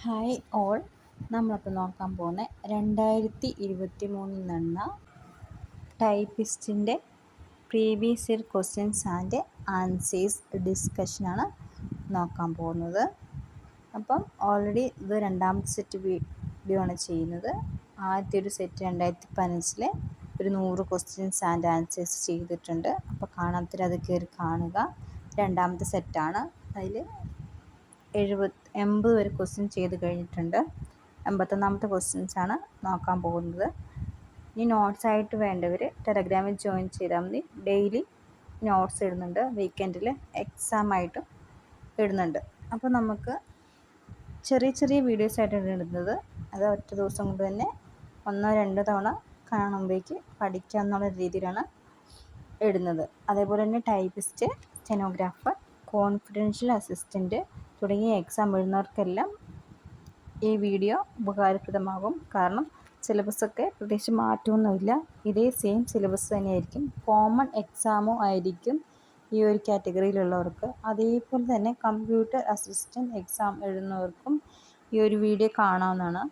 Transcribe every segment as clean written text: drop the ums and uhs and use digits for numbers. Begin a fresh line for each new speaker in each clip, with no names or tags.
Hi all, നമ്മളിപ്പോൾ നോക്കാൻ പോകുന്ന 2023 നടന്ന ടൈപ്പിസ്റ്റിൻ്റെ previous year questions and answers ഡിസ്കഷനാണ് നോക്കാൻ പോകുന്നത്. അപ്പം ഓൾറെഡി ഇത് രണ്ടാമത്തെ സെറ്റ് വീഡിയോ ആണ് ചെയ്യുന്നത്. ആദ്യത്തെ ഒരു സെറ്റ് 2015 ഒരു 100 ക്വസ്റ്റ്യൻസ് ആൻഡ് ആൻസേഴ്സ് ചെയ്തിട്ടുണ്ട്. അപ്പോൾ കാണാത്തവർ അത് കയറി കാണുക. രണ്ടാമത്തെ സെറ്റാണ്. അതിൽ 80 വരെ ക്വസ്റ്റ്യൻ ചെയ്ത് കഴിഞ്ഞിട്ടുണ്ട്. 81ാമത്തെ ക്വസ്റ്റ്യൻസാണ് നോക്കാൻ പോകുന്നത്. ഇനി നോട്ട്സ് ആയിട്ട് വേണ്ടവർ ടെലഗ്രാമിൽ ജോയിൻ ചെയ്താൽ മതി. ഡെയിലി നോട്ട്സ് ഇടുന്നുണ്ട്, വീക്കെൻഡിൽ എക്സാം ആയിട്ടും ഇടുന്നുണ്ട്. അപ്പോൾ നമുക്ക് ചെറിയ ചെറിയ വീഡിയോസ് ആയിട്ടാണ് ഇടുന്നത്. അത് ഒറ്റ ദിവസം കൊണ്ട് തന്നെ 1-2 തവണ കാണുമ്പോഴേക്ക് പഠിക്കാമെന്നുള്ള രീതിയിലാണ് ഇടുന്നത്. അതേപോലെ തന്നെ ടൈപ്പിസ്റ്റ്, സ്റ്റെനോഗ്രാഫർ, കോൺഫിഡൻഷ്യൽ അസിസ്റ്റൻറ്റ് തുടങ്ങിയ എക്സാം എഴുതുന്നവർക്കെല്ലാം ഈ വീഡിയോ ഉപകാരപ്രദമാകും. കാരണം സിലബസൊക്കെ പ്രത്യേകിച്ച് മാറ്റമൊന്നുമില്ല. ഇതേ സെയിം സിലബസ് തന്നെയായിരിക്കും. കോമൺ എക്സാമും ആയിരിക്കും ഈ ഒരു കാറ്റഗറിയിലുള്ളവർക്ക്. അതേപോലെ തന്നെ കമ്പ്യൂട്ടർ അസിസ്റ്റൻറ്റ് എക്സാം എഴുതുന്നവർക്കും ഈ ഒരു വീഡിയോ കാണാവുന്നതാണ്.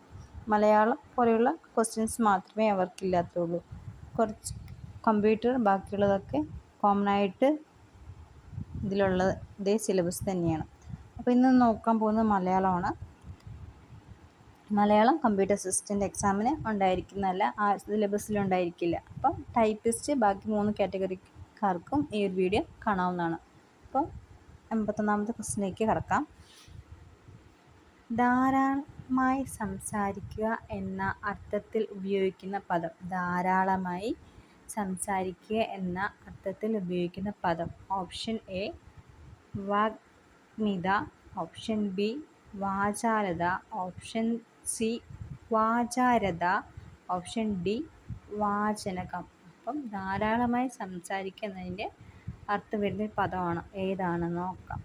മലയാളം പോലെയുള്ള ക്വസ്റ്റ്യൻസ് മാത്രമേ അവർക്കില്ലാത്തുള്ളൂ. കുറച്ച് കമ്പ്യൂട്ടർ, ബാക്കിയുള്ളതൊക്കെ കോമൺ ആയിട്ട് ഇതിലുള്ള ഇതേ സിലബസ് തന്നെയാണ്. അപ്പോൾ ഇന്ന് നോക്കാൻ പോകുന്നത് മലയാളമാണ്. മലയാളം കമ്പ്യൂട്ടർ അസിസ്റ്റൻ്റ് എക്സാമിന് ഉണ്ടായിരിക്കുന്നതല്ല, ആ സിലബസിലുണ്ടായിരിക്കില്ല. അപ്പം ടൈപ്പിസ്റ്റ് ബാക്കി 3 കാറ്റഗറിക്കാർക്കും ഈ ഒരു വീഡിയോ കാണാവുന്നതാണ്. അപ്പോൾ 81ാമത്തെ ക്വസ്റ്റിനിലേക്ക് കടക്കാം. ധാരാളമായി സംസാരിക്കുക എന്ന അർത്ഥത്തിൽ ഉപയോഗിക്കുന്ന പദം. ധാരാളമായി സംസാരിക്കുക എന്ന അർത്ഥത്തിൽ ഉപയോഗിക്കുന്ന പദം. ഓപ്ഷൻ എ വാഗ്മിത, ഓപ്ഷൻ ബി വാചാലത, ഓപ്ഷൻ സി വാചാരത, ഓപ്ഷൻ ഡി വാചനകം. അപ്പം ധാരാളമായി സംസാരിക്കുക എന്നതിൻ്റെ അർത്ഥം വരുന്ന പദമാണ് ഏതാണെന്ന് നോക്കാം.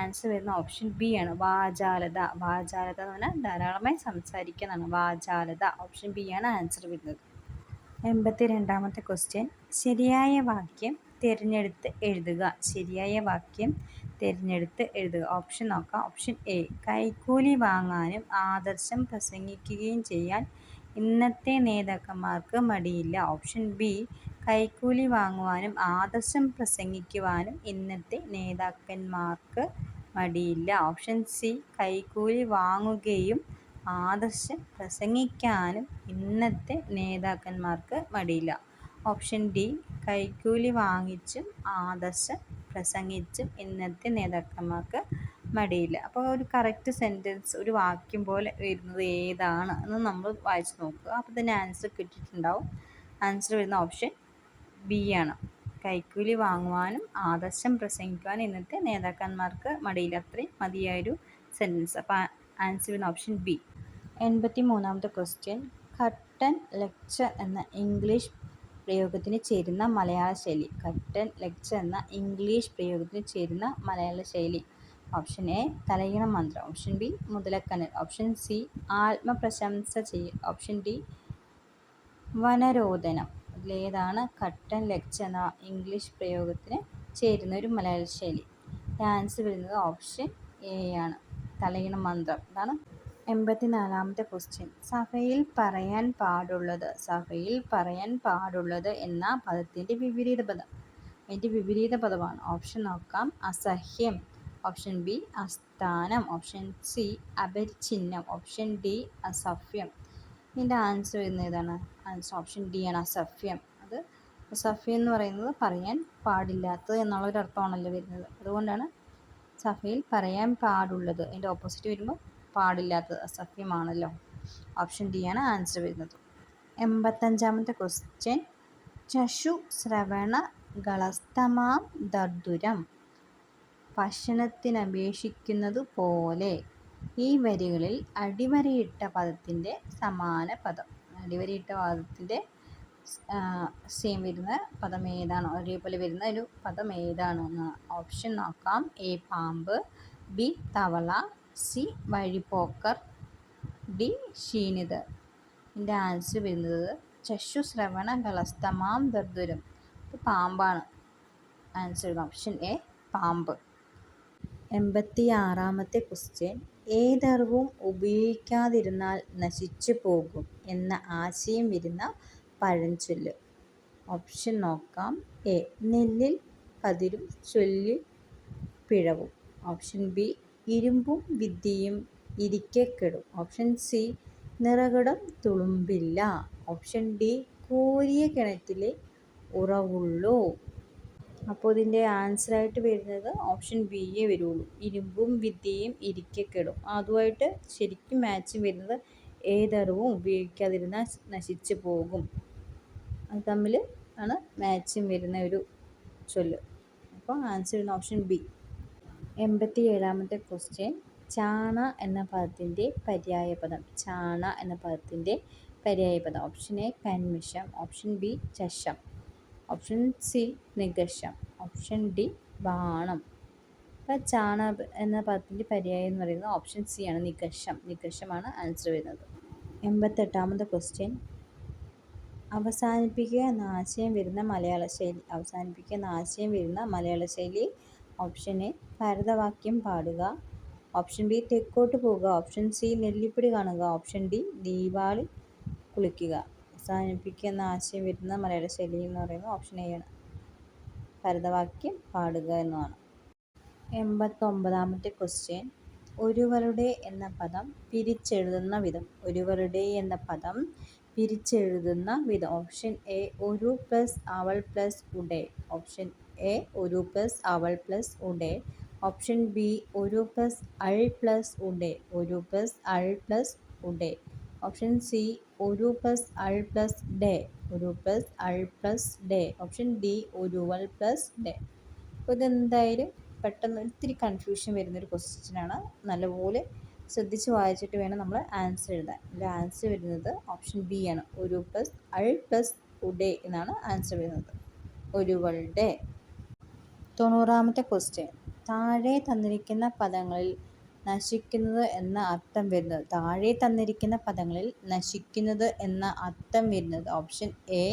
ആൻസർ വരുന്ന ഓപ്ഷൻ ബി ആണ്, വാചാലത. വാചാലത എന്ന് പറഞ്ഞാൽ ധാരാളമായി സംസാരിക്കുക എന്നാണ്. വാചാലത, ഓപ്ഷൻ ബി ആണ് ആൻസർ വരുന്നത്. 82ാമത്തെ ക്വസ്റ്റ്യൻ. ശരിയായ വാക്യം തിരഞ്ഞെടുത്ത് എഴുതുക. ശരിയായ വാക്യം തിരഞ്ഞെടുത്ത് എഴുതുക. ഓപ്ഷൻ നോക്കാം. ഓപ്ഷൻ എ, കൈക്കൂലി വാങ്ങാനും ആദർശം പ്രസംഗിക്കുകയും ചെയ്യാൻ ഇന്നത്തെ നേതാക്കന്മാർക്ക് മടിയില്ല. ഓപ്ഷൻ ബി, കൈക്കൂലി വാങ്ങുവാനും ആദർശം പ്രസംഗിക്കുവാനും ഇന്നത്തെ നേതാക്കന്മാർക്ക് മടിയില്ല. ഓപ്ഷൻ സി, കൈക്കൂലി വാങ്ങുകയും ആദർശം പ്രസംഗിക്കാനും ഇന്നത്തെ നേതാക്കന്മാർക്ക് മടിയില്ല. ഓപ്ഷൻ ഡി, കൈക്കൂലി വാങ്ങിച്ചും ആദർശം പ്രസംഗിച്ചും ഇന്നത്തെ നേതാക്കന്മാർക്ക് മടിയില്ല. അപ്പോൾ ഒരു കറക്റ്റ് സെൻറ്റൻസ്, ഒരു വാക്യം പോലെ വരുന്നത് ഏതാണ് എന്ന് നമ്മൾ വായിച്ച് നോക്കുക. അപ്പോൾ തന്നെ ആൻസർ കിട്ടിയിട്ടുണ്ടാവും. ആൻസർ വരുന്ന ഓപ്ഷൻ ബി ആണ്, കൈക്കൂലി വാങ്ങുവാനും ആദർശം പ്രസംഗിക്കുവാനും ഇന്നത്തെ നേതാക്കന്മാർക്ക് മടിയില്ല. അത്രയും മതിയായൊരു സെൻറ്റൻസ്. അപ്പോൾ ആൻസർ വരുന്ന ഓപ്ഷൻ ബി. 83ാമത്തെ ക്വസ്റ്റ്യൻ. കട്ടൻ ലെക്ചർ എന്ന ഇംഗ്ലീഷ് പ്രയോഗത്തിന് ചേരുന്ന മലയാള ശൈലി. കട്ടൻ ലെക്ചർ എന്ന ഇംഗ്ലീഷ് പ്രയോഗത്തിന് ചേരുന്ന മലയാള ശൈലി. ഓപ്ഷൻ എ, തലയിണ മന്ത്രം. ഓപ്ഷൻ ബി, മുതലക്കണ്ണൻ. ഓപ്ഷൻ സി, ആത്മപ്രശംസ ചെയ്യൽ. ഓപ്ഷൻ ഡി, വനരോധനം. ഇതിലേതാണ് കട്ടൻ ലെക്ചർ എന്ന ഇംഗ്ലീഷ് പ്രയോഗത്തിന് ചേരുന്ന ഒരു മലയാള ശൈലി? ആൻസർ വരുന്നത് ഓപ്ഷൻ എ ആണ്, തലയിണ മന്ത്രം. ഇതാണ് 84ാമത്തെ ക്വസ്റ്റ്യൻ. സഭയിൽ പറയാൻ പാടുള്ളത്. സഭയിൽ പറയാൻ പാടുള്ളത് എന്ന പദത്തിൻ്റെ വിപരീത പദം. അതിൻ്റെ വിപരീത പദമാണ്. ഓപ്ഷൻ നോക്കാം. അസഹ്യം. ഓപ്ഷൻ ബി, അസ്ഥാനം. ഓപ്ഷൻ സി, അപരിച്ഛിന്നം. ഓപ്ഷൻ ഡി, അസഭ്യം. ഇതിൻ്റെ ആൻസർ വരുന്നത് ഏതാണ്? ആൻസർ ഓപ്ഷൻ ഡി ആണ്, അസഭ്യം. അത് അസഭ്യം എന്ന് പറയുന്നത് പറയാൻ പാടില്ലാത്തത് എന്നുള്ളൊരർത്ഥമാണല്ലോ വരുന്നത്. അതുകൊണ്ടാണ് സഭയിൽ പറയാൻ പാടുള്ളത്. അതിൻ്റെ ഓപ്പോസിറ്റ് വരുമ്പോൾ പാടില്ലാത്തത്, അസഭ്യമാണല്ലോ. ഓപ്ഷൻ ഡി ആണ് ആൻസർ വരുന്നത്. 85ാമത്തെ ക്വസ്റ്റ്യൻ. ചഷു ശ്രവണ ഗളസ്തമാം ദർദുരം ഭക്ഷണത്തിനപേക്ഷിക്കുന്നത് പോലെ. ഈ വരികളിൽ അടിവരയിട്ട പദത്തിൻ്റെ സമാന പദം. അടിവരയിട്ട പദത്തിൻ്റെ സെയിം വരുന്ന പദം ഏതാണ്? ഒരേപോലെ വരുന്ന ഒരു പദം ഏതാണെന്ന് ഓപ്ഷൻ നോക്കാം. എ, പാമ്പ്. ബി, തവള. സി, വഴിപോക്കർ. ഡി, ക്ഷീണിതർ. ഇതിൻ്റെ ആൻസർ വരുന്നത് ചഷു ശ്രവണ ഗളസ്തമാം ദർദുരം. ഇത് പാമ്പാണ്. ആൻസർ ഓപ്ഷൻ എ, പാമ്പ്. 86ാമത്തെ ക്വസ്റ്റ്യൻ. ഏതറിവും ഉപയോഗിക്കാതിരുന്നാൽ നശിച്ചു പോകും എന്ന ആശയം വരുന്ന പഴഞ്ചൊല്ല്. ഓപ്ഷൻ നോക്കാം. എ. നെല്ലിൽ പതിരും ചൊല്ലിൽ പിഴവും. Option B. ഇരുമ്പും വിദ്യയും ഇരിക്കക്കെടും. Option C. നിറകുടം തുളുമ്പില്ല. Option D. കോരിയ കിണറ്റിലെ ഉറവുള്ളൂ. അപ്പോൾ ഇതിൻ്റെ ആൻസറായിട്ട് വരുന്നത് ഓപ്ഷൻ ബിയേ വരുള്ളൂ. ഇരുമ്പും വിദ്യയും ഇരിക്കക്കെടും. അതുമായിട്ട് ശരിക്കും മാച്ച് വരുന്നത് ഏതറിവും ഉപയോഗിക്കാതിരുന്നാൽ നശിച്ചു പോകും. അത് തമ്മിൽ ആണ് മാച്ചും വരുന്ന ഒരു ചൊല്ല്. അപ്പോൾ ആൻസർ വരുന്ന ഓപ്ഷൻ ബി. 87ാമത്തെ ക്വസ്റ്റ്യൻ. ചാണ എന്ന പദത്തിൻ്റെ പര്യായപദം. ചാണ എന്ന പദത്തിൻ്റെ പര്യായപദം. ഓപ്ഷൻ എ കന്മഷം. ഓപ്ഷൻ ബി ചഷം. ഓപ്ഷൻ സി നികഷം. ഓപ്ഷൻ ഡി ബാണം. അപ്പം ചാണ എന്ന പദത്തിൻ്റെ പര്യായം എന്ന് പറയുന്നത് ഓപ്ഷൻ സി ആണ്, നികഷം. നികഷമാണ് ആൻസർ വരുന്നത്. 88ാമത്തെ ക്വസ്റ്റ്യൻ. അവസാനിപ്പിക്കുക എന്ന ആശയം വരുന്ന മലയാള ശൈലി. അവസാനിപ്പിക്കുക എന്ന ആശയം വരുന്ന മലയാള ശൈലി. ഓപ്ഷൻ എ ഭരതവാക്യം പാടുക. ഓപ്ഷൻ ബി തെക്കോട്ട് പോവുക. ഓപ്ഷൻ സി നെല്ലിപ്പടി കാണുക. ഓപ്ഷൻ ഡി ദീപാവലി കുളിക്കുക. അവസാനിപ്പിക്കുക എന്ന ആശയം വരുന്ന മലയാള ശൈലി എന്ന് പറയുന്നത് ഓപ്ഷൻ എ ആണ്, ഭരതവാക്യം പാടുക എന്നതാണ്. 89ാമത്തെ ക്വസ്റ്റ്യൻ. ഒരുവളുടെ എന്ന പദം പിരിച്ചെഴുതുന്ന വിധം. ഒരുവളുടെ എന്ന പദം പിരിച്ചെഴുതുന്ന വിധം. ഓപ്ഷൻ എ ഒരു പ്ലസ് അവൾ പ്ലസ് ഉടേ. ഓപ്ഷൻ എ ഒരു പ്ലസ് അവൾ പ്ലസ് ഉടേ. ഓപ്ഷൻ ബി ഒരു പ്ലസ് അൾ പ്ലസ് ഉടേ. ഒരു പ്ലസ് അൾ പ്ലസ് ഉടേ. ഓപ്ഷൻ സി ഒരു പ്ലസ് അൾ പ്ലസ് ഡേ. ഒരു പ്ലസ് അൾ പ്ലസ് ഡേ. ഓപ്ഷൻ ഡി ഒരുവൾ പ്ലസ് ഡേ. അപ്പോൾ ഇതെന്തായാലും പെട്ടെന്ന് ഇത്തിരി കൺഫ്യൂഷൻ വരുന്നൊരു ക്വസ്റ്റ്യനാണ്. നല്ലപോലെ ശ്രദ്ധിച്ച് വായിച്ചിട്ട് വേണം നമ്മൾ ആൻസർ എഴുതാൻ. ഇതിൻ്റെ ആൻസർ വരുന്നത് ഓപ്ഷൻ ബി ആണ്, ഒരു പ്ലസ് അൾ പ്ലസ് ഉഡേ എന്നാണ് ആൻസർ വരുന്നത്, ഒരുവളുടെ. 90ാമത്തെ ക്വസ്റ്റ്യൻ. താഴെ തന്നിരിക്കുന്ന പദങ്ങളിൽ നശിക്കുന്നത് എന്ന അർത്ഥം വരുന്നത്. താഴെ തന്നിരിക്കുന്ന പദങ്ങളിൽ നശിക്കുന്നത് എന്ന അർത്ഥം വരുന്നത്. ഓപ്ഷൻ എ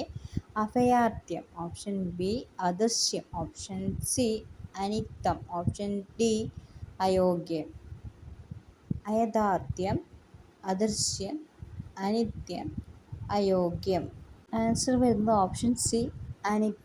അഭയാർത്ഥ്യം. ഓപ്ഷൻ ബി അദൃശ്യം. ഓപ്ഷൻ സി അനിത്യം. ഓപ്ഷൻ ഡി അയോഗ്യം. അയഥാർത്ഥ്യം, അദൃശ്യം, അനിത്യം, അയോഗ്യം. ആൻസർ വരുന്നത് ഓപ്ഷൻ സി അനിത്യം.